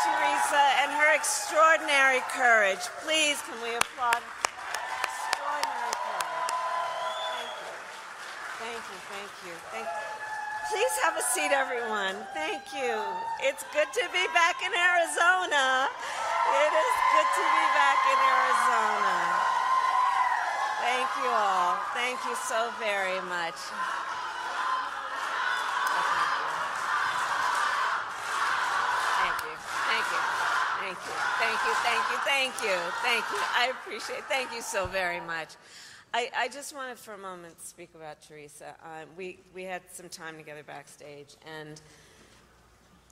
Teresa and her extraordinary courage. Please, can we applaud? Extraordinary courage. Thank you. Thank you. Thank you. Please have a seat, everyone. Thank you. It's good to be back in Arizona. It is good to be back in Arizona. Thank you all. Thank you so very much. Thank you. I appreciate it. Thank you so very much. I just wanted for a moment to speak about Teresa. We had some time together backstage, and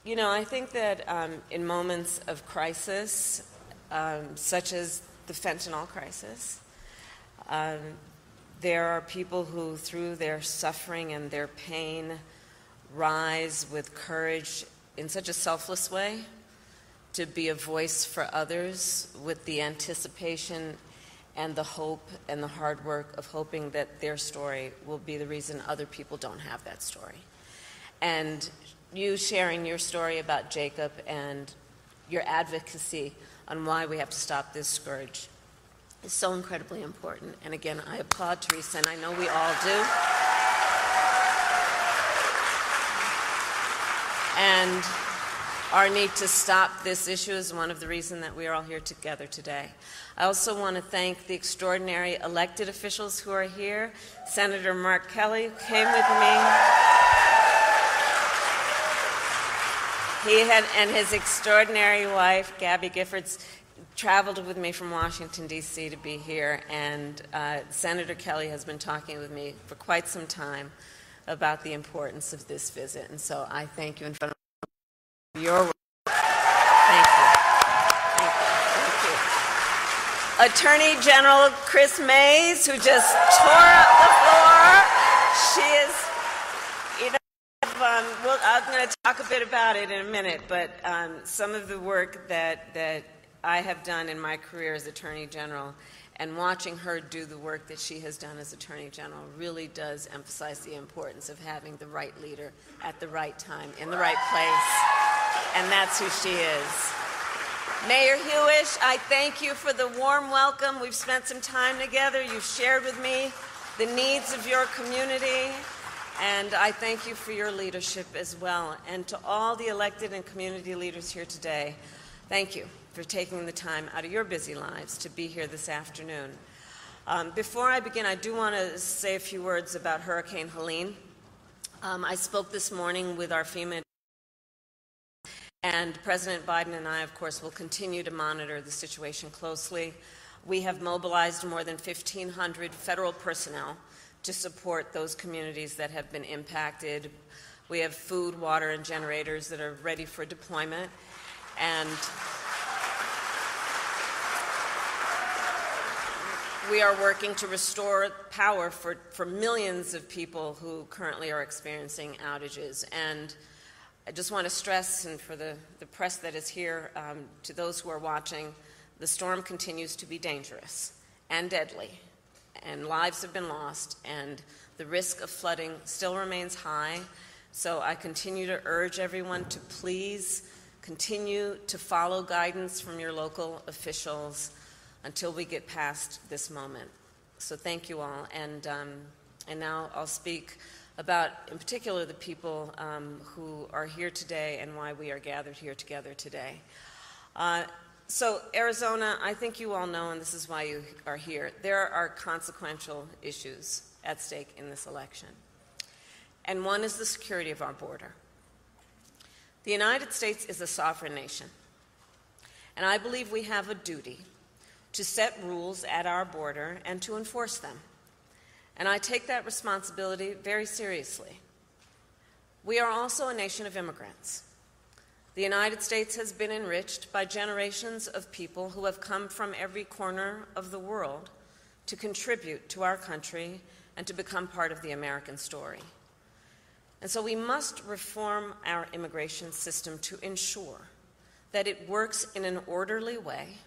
you know, I think that in moments of crisis, such as the fentanyl crisis, there are people who, through their suffering and their pain, rise with courage in such a selfless way to be a voice for others, with the anticipation and the hope and the hard work of hoping that their story will be the reason other people don't have that story. And you sharing your story about Jacob and your advocacy on why we have to stop this scourge is so incredibly important. And again, I applaud Teresa, and I know we all do. And our need to stop this issue is one of the reasons that we are all here together today. I also want to thank the extraordinary elected officials who are here. Senator Mark Kelly came with me. And his extraordinary wife, Gabby Giffords, traveled with me from Washington, D.C. to be here. And Senator Kelly has been talking with me for quite some time about the importance of this visit. And so I thank you in front of your work. Thank you. Attorney General Chris Mays, who just tore up the floor. She is, you know, I'm going to talk a bit about it in a minute, but some of the work that I have done in my career as Attorney General, and watching her do the work that she has done as Attorney General really does emphasize the importance of having the right leader at the right time, in the right place, and that's who she is. Mayor Hewish, I thank you for the warm welcome. We've spent some time together. You've shared with me the needs of your community, and I thank you for your leadership as well. And to all the elected and community leaders here today, thank you for taking the time out of your busy lives to be here this afternoon. Before I begin, I do want to say a few words about Hurricane Helene. I spoke this morning with our FEMA, and President Biden and I, of course, will continue to monitor the situation closely. We have mobilized more than 1,500 federal personnel to support those communities that have been impacted. We have food, water, and generators that are ready for deployment. And we are working to restore power for millions of people who currently are experiencing outages. And I just want to stress, and for the press that is here, to those who are watching, the storm continues to be dangerous and deadly, and lives have been lost, and the risk of flooding still remains high. So I continue to urge everyone to please continue to follow guidance from your local officials until we get past this moment. So thank you all, and now I'll speak about, in particular, the people who are here today and why we are gathered here together today. So Arizona, I think you all know, and this is why you are here, there are consequential issues at stake in this election. And one is the security of our border. The United States is a sovereign nation, and I believe we have a duty to set rules at our border and to enforce them. And I take that responsibility very seriously. We are also a nation of immigrants. The United States has been enriched by generations of people who have come from every corner of the world to contribute to our country and to become part of the American story. And so we must reform our immigration system to ensure that it works in an orderly way,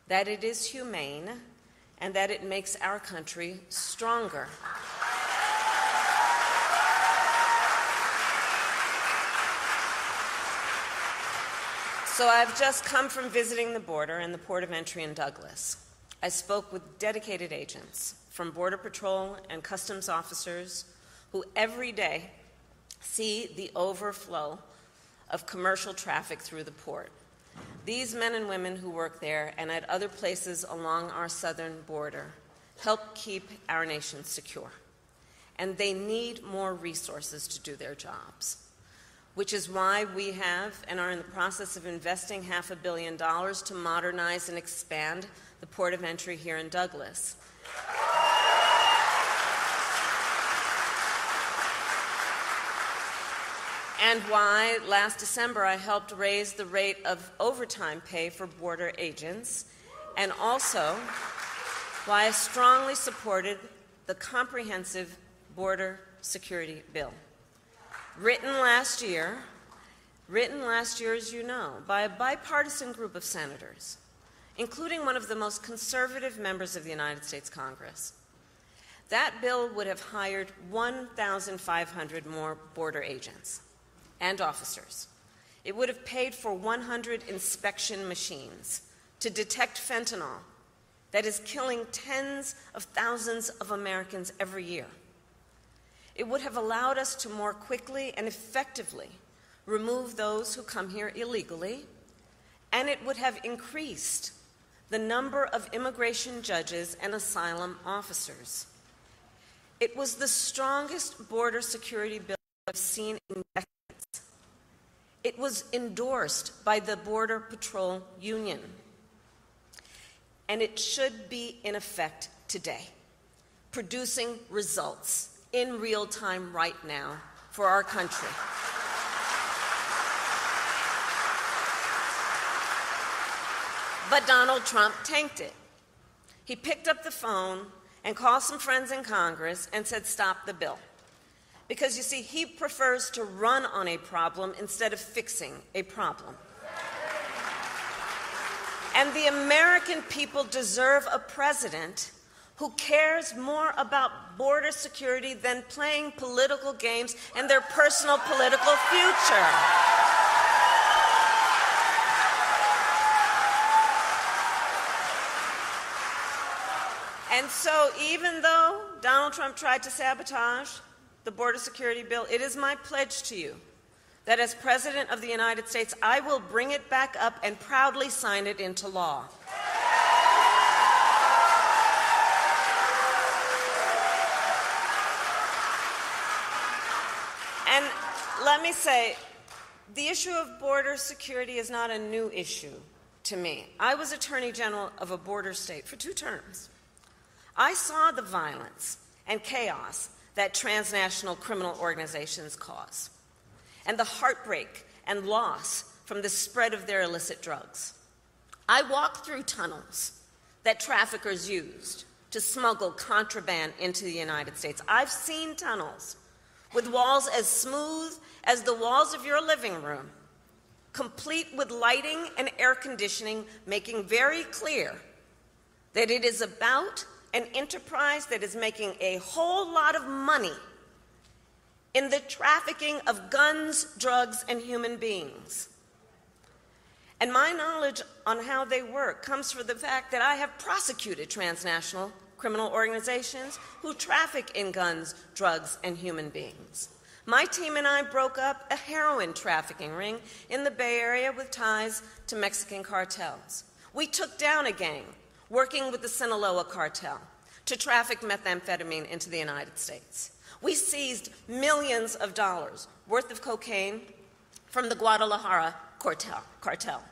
that it is humane, and that it makes our country stronger. So I've just come from visiting the border and the port of entry in Douglas. I spoke with dedicated agents from Border Patrol and customs officers who every day see the overflow of commercial traffic through the port. These men and women who work there and at other places along our southern border help keep our nation secure. And they need more resources to do their jobs, which is why we have and are in the process of investing $500 million to modernize and expand the port of entry here in Douglas. And why last December I helped raise the rate of overtime pay for border agents, and also why I strongly supported the comprehensive border security bill. Written last year, as you know, by a bipartisan group of senators, including one of the most conservative members of the United States Congress. That bill would have hired 1,500 more border agents and officers. It would have paid for 100 inspection machines to detect fentanyl that is killing tens of thousands of Americans every year. It would have allowed us to more quickly and effectively remove those who come here illegally, and it would have increased the number of immigration judges and asylum officers. It was the strongest border security bill I've seen in decades. It was endorsed by the Border Patrol Union, and it should be in effect today, producing results in real time right now for our country. But Donald Trump tanked it. He picked up the phone and called some friends in Congress and said, stop the bill. Because, you see, he prefers to run on a problem instead of fixing a problem. And the American people deserve a president who cares more about border security than playing political games and their personal political future. And so even though Donald Trump tried to sabotage the border security bill, it is my pledge to you that as President of the United States, I will bring it back up and proudly sign it into law. And let me say, the issue of border security is not a new issue to me. I was Attorney General of a border state for 2 terms. I saw the violence and chaos that transnational criminal organizations cause, and the heartbreak and loss from the spread of their illicit drugs. I walked through tunnels that traffickers used to smuggle contraband into the United States. I've seen tunnels with walls as smooth as the walls of your living room, complete with lighting and air conditioning, making very clear that it is about an enterprise that is making a whole lot of money in the trafficking of guns, drugs, and human beings. And my knowledge on how they work comes from the fact that I have prosecuted transnational criminal organizations who traffic in guns, drugs, and human beings. My team and I broke up a heroin trafficking ring in the Bay Area with ties to Mexican cartels. We took down a gang working with the Sinaloa cartel to traffic methamphetamine into the United States. We seized millions of dollars worth of cocaine from the Guadalajara cartel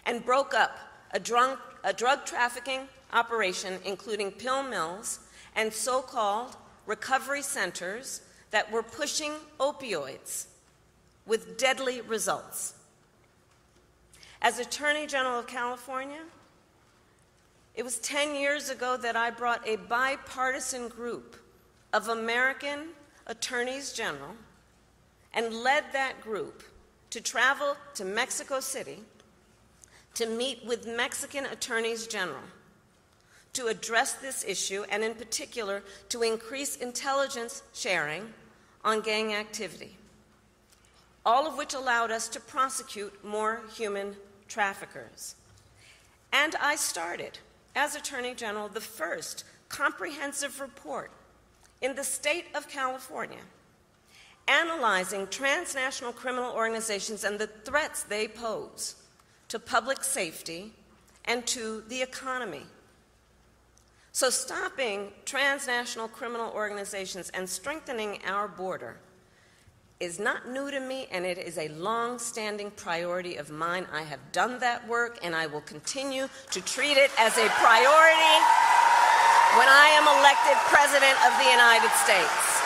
and broke up a drug trafficking operation including pill mills and so-called recovery centers that were pushing opioids with deadly results. As Attorney General of California, it was 10 years ago that I brought a bipartisan group of American attorneys general and led that group to travel to Mexico City to meet with Mexican attorneys general to address this issue, and in particular to increase intelligence sharing on gang activity. all of which allowed us to prosecute more human traffickers. And I started, as Attorney General, the first comprehensive report in the state of California analyzing transnational criminal organizations and the threats they pose to public safety and to the economy. So stopping transnational criminal organizations and strengthening our border is not new to me, and it is a long-standing priority of mine. I have done that work, and I will continue to treat it as a priority when I am elected President of the United States.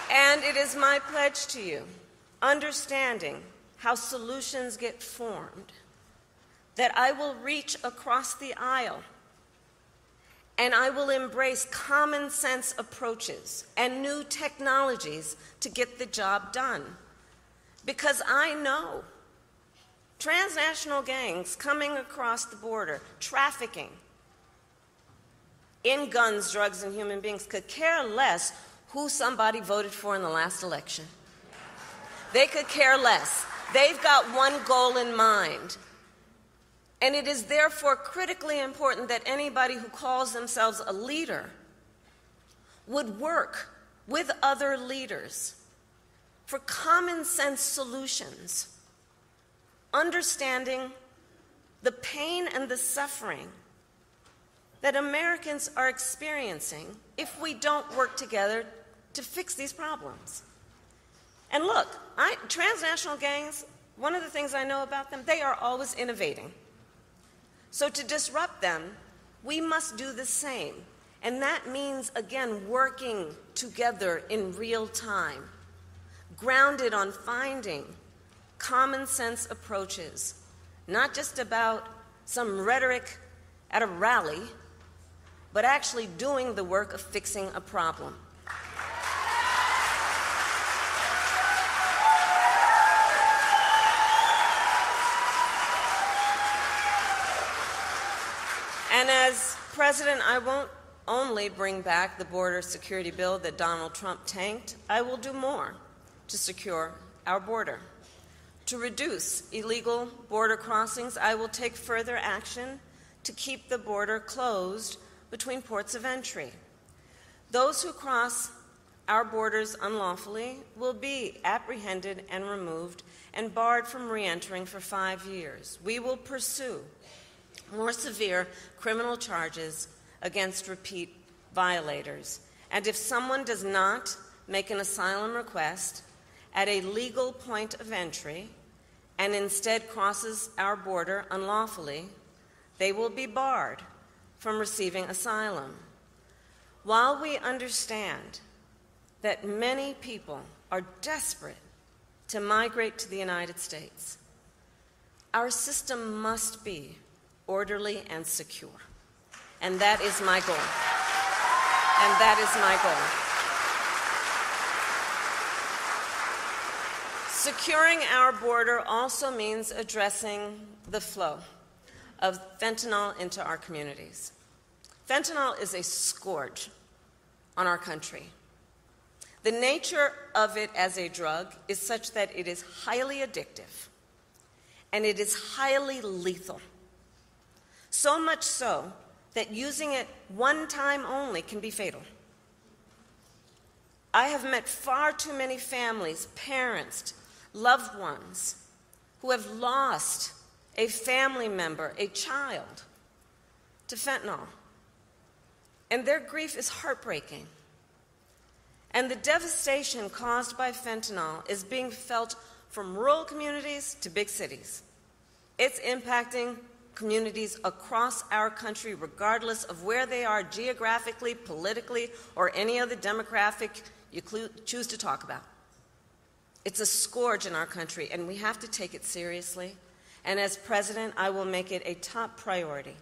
And it is my pledge to you, understanding how solutions get formed, that I will reach across the aisle and I will embrace common sense approaches and new technologies to get the job done. Because I know transnational gangs coming across the border, trafficking in guns, drugs, and human beings could care less who somebody voted for in the last election. They could care less. They've got one goal in mind. And it is therefore critically important that anybody who calls themselves a leader would work with other leaders for common sense solutions, understanding the pain and the suffering that Americans are experiencing if we don't work together to fix these problems. And look, transnational gangs, one of the things I know about them, they are always innovating. So to disrupt them, we must do the same. And that means, again, working together in real time, grounded on finding common sense approaches, not just about some rhetoric at a rally, but actually doing the work of fixing a problem. And as president, I won't only bring back the border security bill that Donald Trump tanked, I will do more to secure our border. To reduce illegal border crossings, I will take further action to keep the border closed between ports of entry. Those who cross our borders unlawfully will be apprehended and removed and barred from re-entering for 5 years. We will pursue more severe criminal charges against repeat violators. And if someone does not make an asylum request at a legal point of entry and instead crosses our border unlawfully, they will be barred from receiving asylum. While we understand that many people are desperate to migrate to the United States, our system must be orderly and secure. And that is my goal. And that is my goal. Securing our border also means addressing the flow of fentanyl into our communities. Fentanyl is a scourge on our country. The nature of it as a drug is such that it is highly addictive and it is highly lethal. So much so that using it one time only can be fatal. I have met far too many families, parents, loved ones who have lost a family member, a child, to fentanyl. And their grief is heartbreaking. And the devastation caused by fentanyl is being felt from rural communities to big cities. It's impacting communities across our country, regardless of where they are geographically, politically, or any other demographic you choose to talk about. It's a scourge in our country, and we have to take it seriously. And as president, I will make it a top priority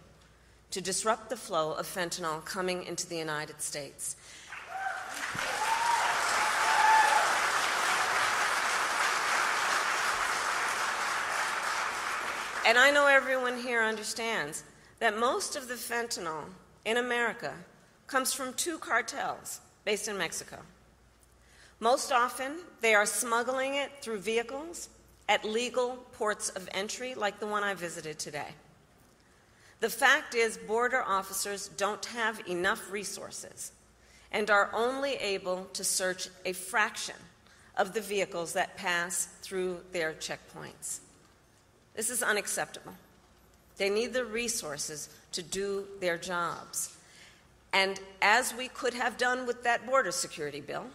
to disrupt the flow of fentanyl coming into the United States. And I know everyone here understands that most of the fentanyl in America comes from 2 cartels based in Mexico. Most often, they are smuggling it through vehicles at legal ports of entry, like the one I visited today. The fact is, border officers don't have enough resources and are only able to search a fraction of the vehicles that pass through their checkpoints. This is unacceptable. They need the resources to do their jobs. And as we could have done with that border security bill,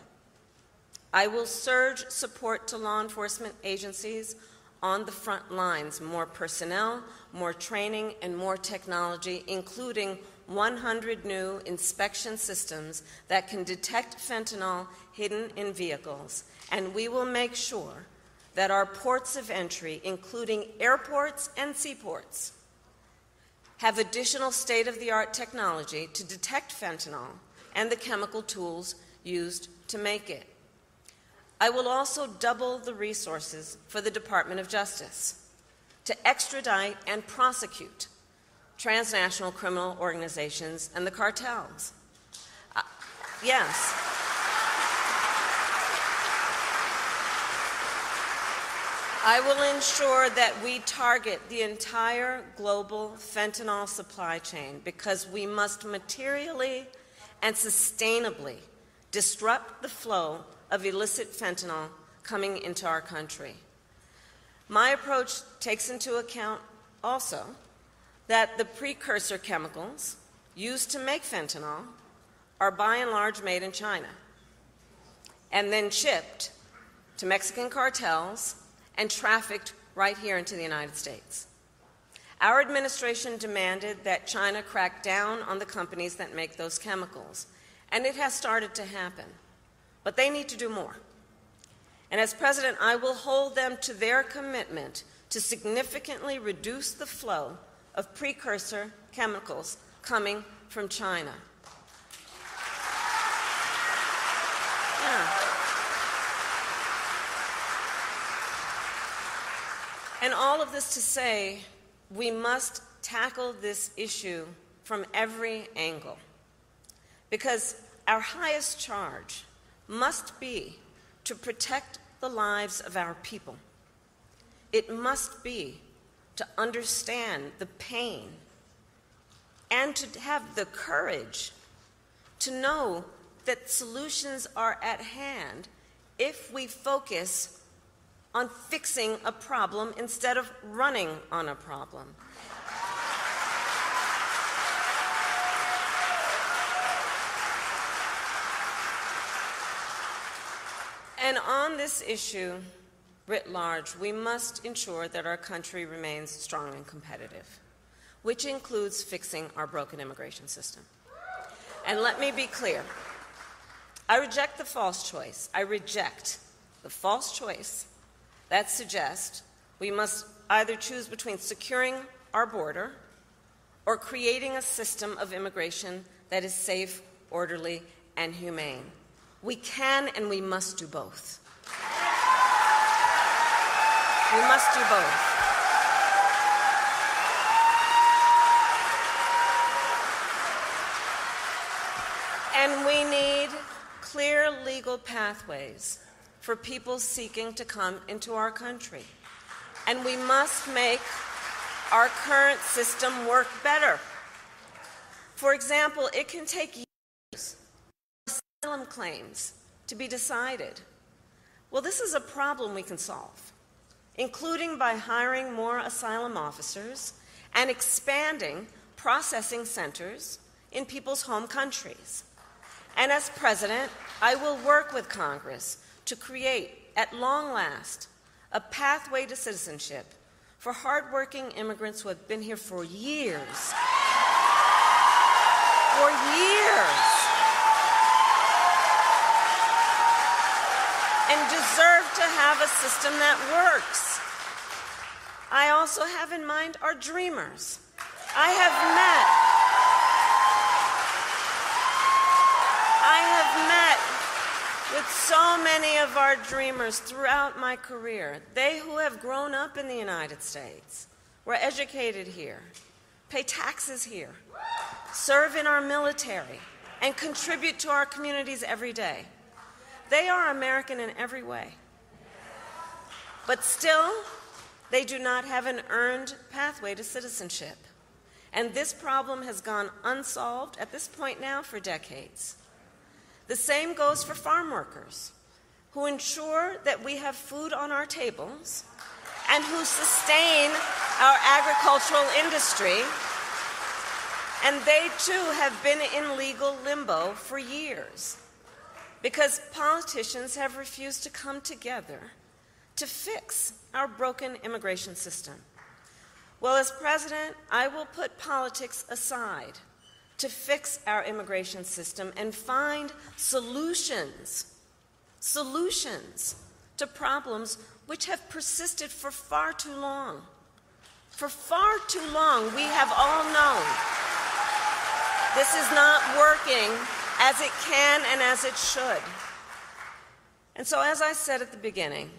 I will surge support to law enforcement agencies on the front lines, more personnel, more training, and more technology, including 100 new inspection systems that can detect fentanyl hidden in vehicles. And we will make sure that our ports of entry, including airports and seaports, have additional state-of-the-art technology to detect fentanyl and the chemical tools used to make it. I will also double the resources for the Department of Justice to extradite and prosecute transnational criminal organizations and the cartels. Yes. I will ensure that we target the entire global fentanyl supply chain because we must materially and sustainably disrupt the flow of illicit fentanyl coming into our country. My approach takes into account also that the precursor chemicals used to make fentanyl are by and large made in China and then shipped to Mexican cartels and trafficked right here into the United States. Our administration demanded that China crack down on the companies that make those chemicals, and it has started to happen. But they need to do more. And as president, I will hold them to their commitment to significantly reduce the flow of precursor chemicals coming from China. And all of this to say, we must tackle this issue from every angle, because our highest charge must be to protect the lives of our people. It must be to understand the pain and to have the courage to know that solutions are at hand if we focus on fixing a problem instead of running on a problem. And on this issue, writ large, we must ensure that our country remains strong and competitive, which includes fixing our broken immigration system. And let me be clear, I reject the false choice. I reject the false choice that suggests we must either choose between securing our border or creating a system of immigration that is safe, orderly, and humane. We can and we must do both. We must do both. And we need clear legal pathways for people seeking to come into our country. And we must make our current system work better. For example, it can take years for asylum claims to be decided. Well, this is a problem we can solve, including by hiring more asylum officers and expanding processing centers in people's home countries. And as president, I will work with Congress to create, at long last, a pathway to citizenship for hardworking immigrants who have been here for years. For years. And deserve to have a system that works. I also have in mind our dreamers. I have met with so many of our dreamers throughout my career. They who have grown up in the United States, were educated here, pay taxes here, serve in our military, and contribute to our communities every day. They are American in every way. But still, they do not have an earned pathway to citizenship. And this problem has gone unsolved at this point now for decades. The same goes for farm workers, who ensure that we have food on our tables and who sustain our agricultural industry. And they too have been in legal limbo for years because politicians have refused to come together to fix our broken immigration system. Well, as president, I will put politics aside to fix our immigration system and find solutions to problems which have persisted for far too long. For far too long, we have all known this is not working as it can and as it should. And so, as I said at the beginning,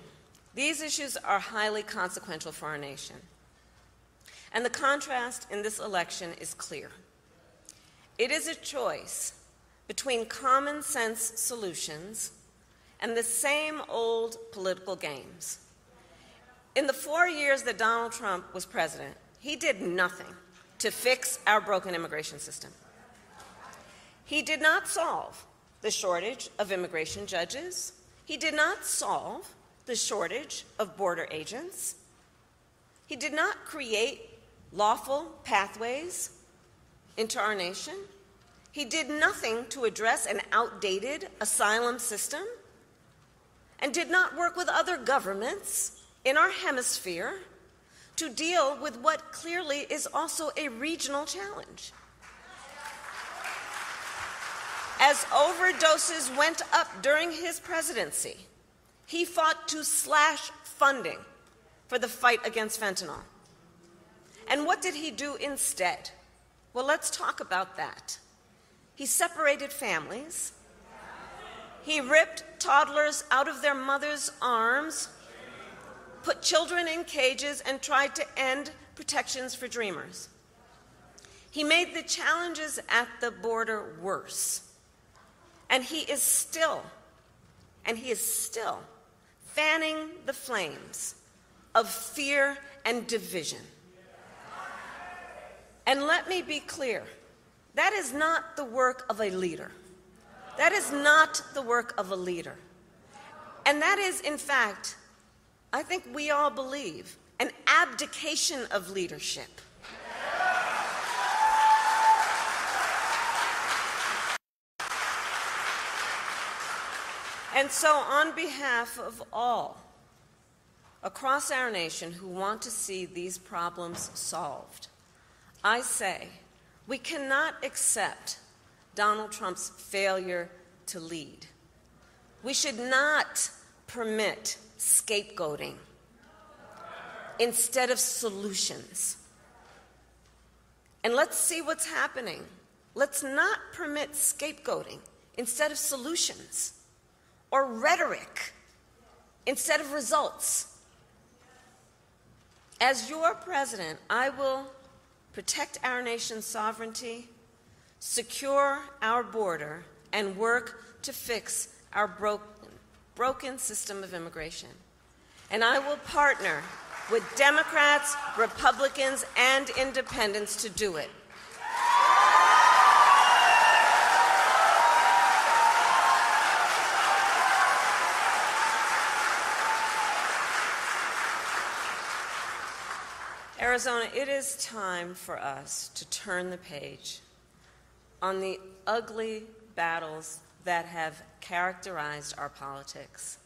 these issues are highly consequential for our nation. And the contrast in this election is clear. It is a choice between common sense solutions and the same old political games. In the 4 years that Donald Trump was president, he did nothing to fix our broken immigration system. He did not solve the shortage of immigration judges. He did not solve the shortage of border agents. He did not create lawful pathways into our nation. He did nothing to address an outdated asylum system and did not work with other governments in our hemisphere to deal with what clearly is also a regional challenge. As overdoses went up during his presidency, he fought to slash funding for the fight against fentanyl. And what did he do instead? Well, let's talk about that. He separated families. He ripped toddlers out of their mothers' arms, put children in cages, and tried to end protections for dreamers. He made the challenges at the border worse. And he is still fanning the flames of fear and division. And let me be clear, that is not the work of a leader. That is not the work of a leader. And that is, in fact, I think we all believe, an abdication of leadership. And so, on behalf of all across our nation who want to see these problems solved, I say we cannot accept Donald Trump's failure to lead. We should not permit scapegoating instead of solutions. And let's see what's happening. Let's not permit scapegoating instead of solutions, or rhetoric instead of results. As your president, I will protect our nation's sovereignty, secure our border, and work to fix our broken system of immigration. And I will partner with Democrats, Republicans, and independents to do it. Arizona, it is time for us to turn the page on the ugly battles that have characterized our politics.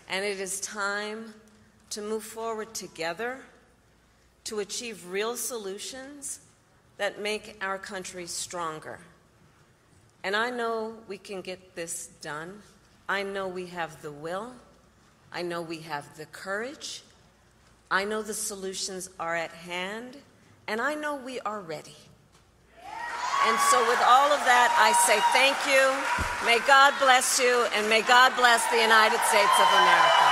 And it is time to move forward together to achieve real solutions that make our country stronger. And I know we can get this done. I know we have the will. I know we have the courage. I know the solutions are at hand, and I know we are ready. And so with all of that, I say thank you. May God bless you, and may God bless the United States of America.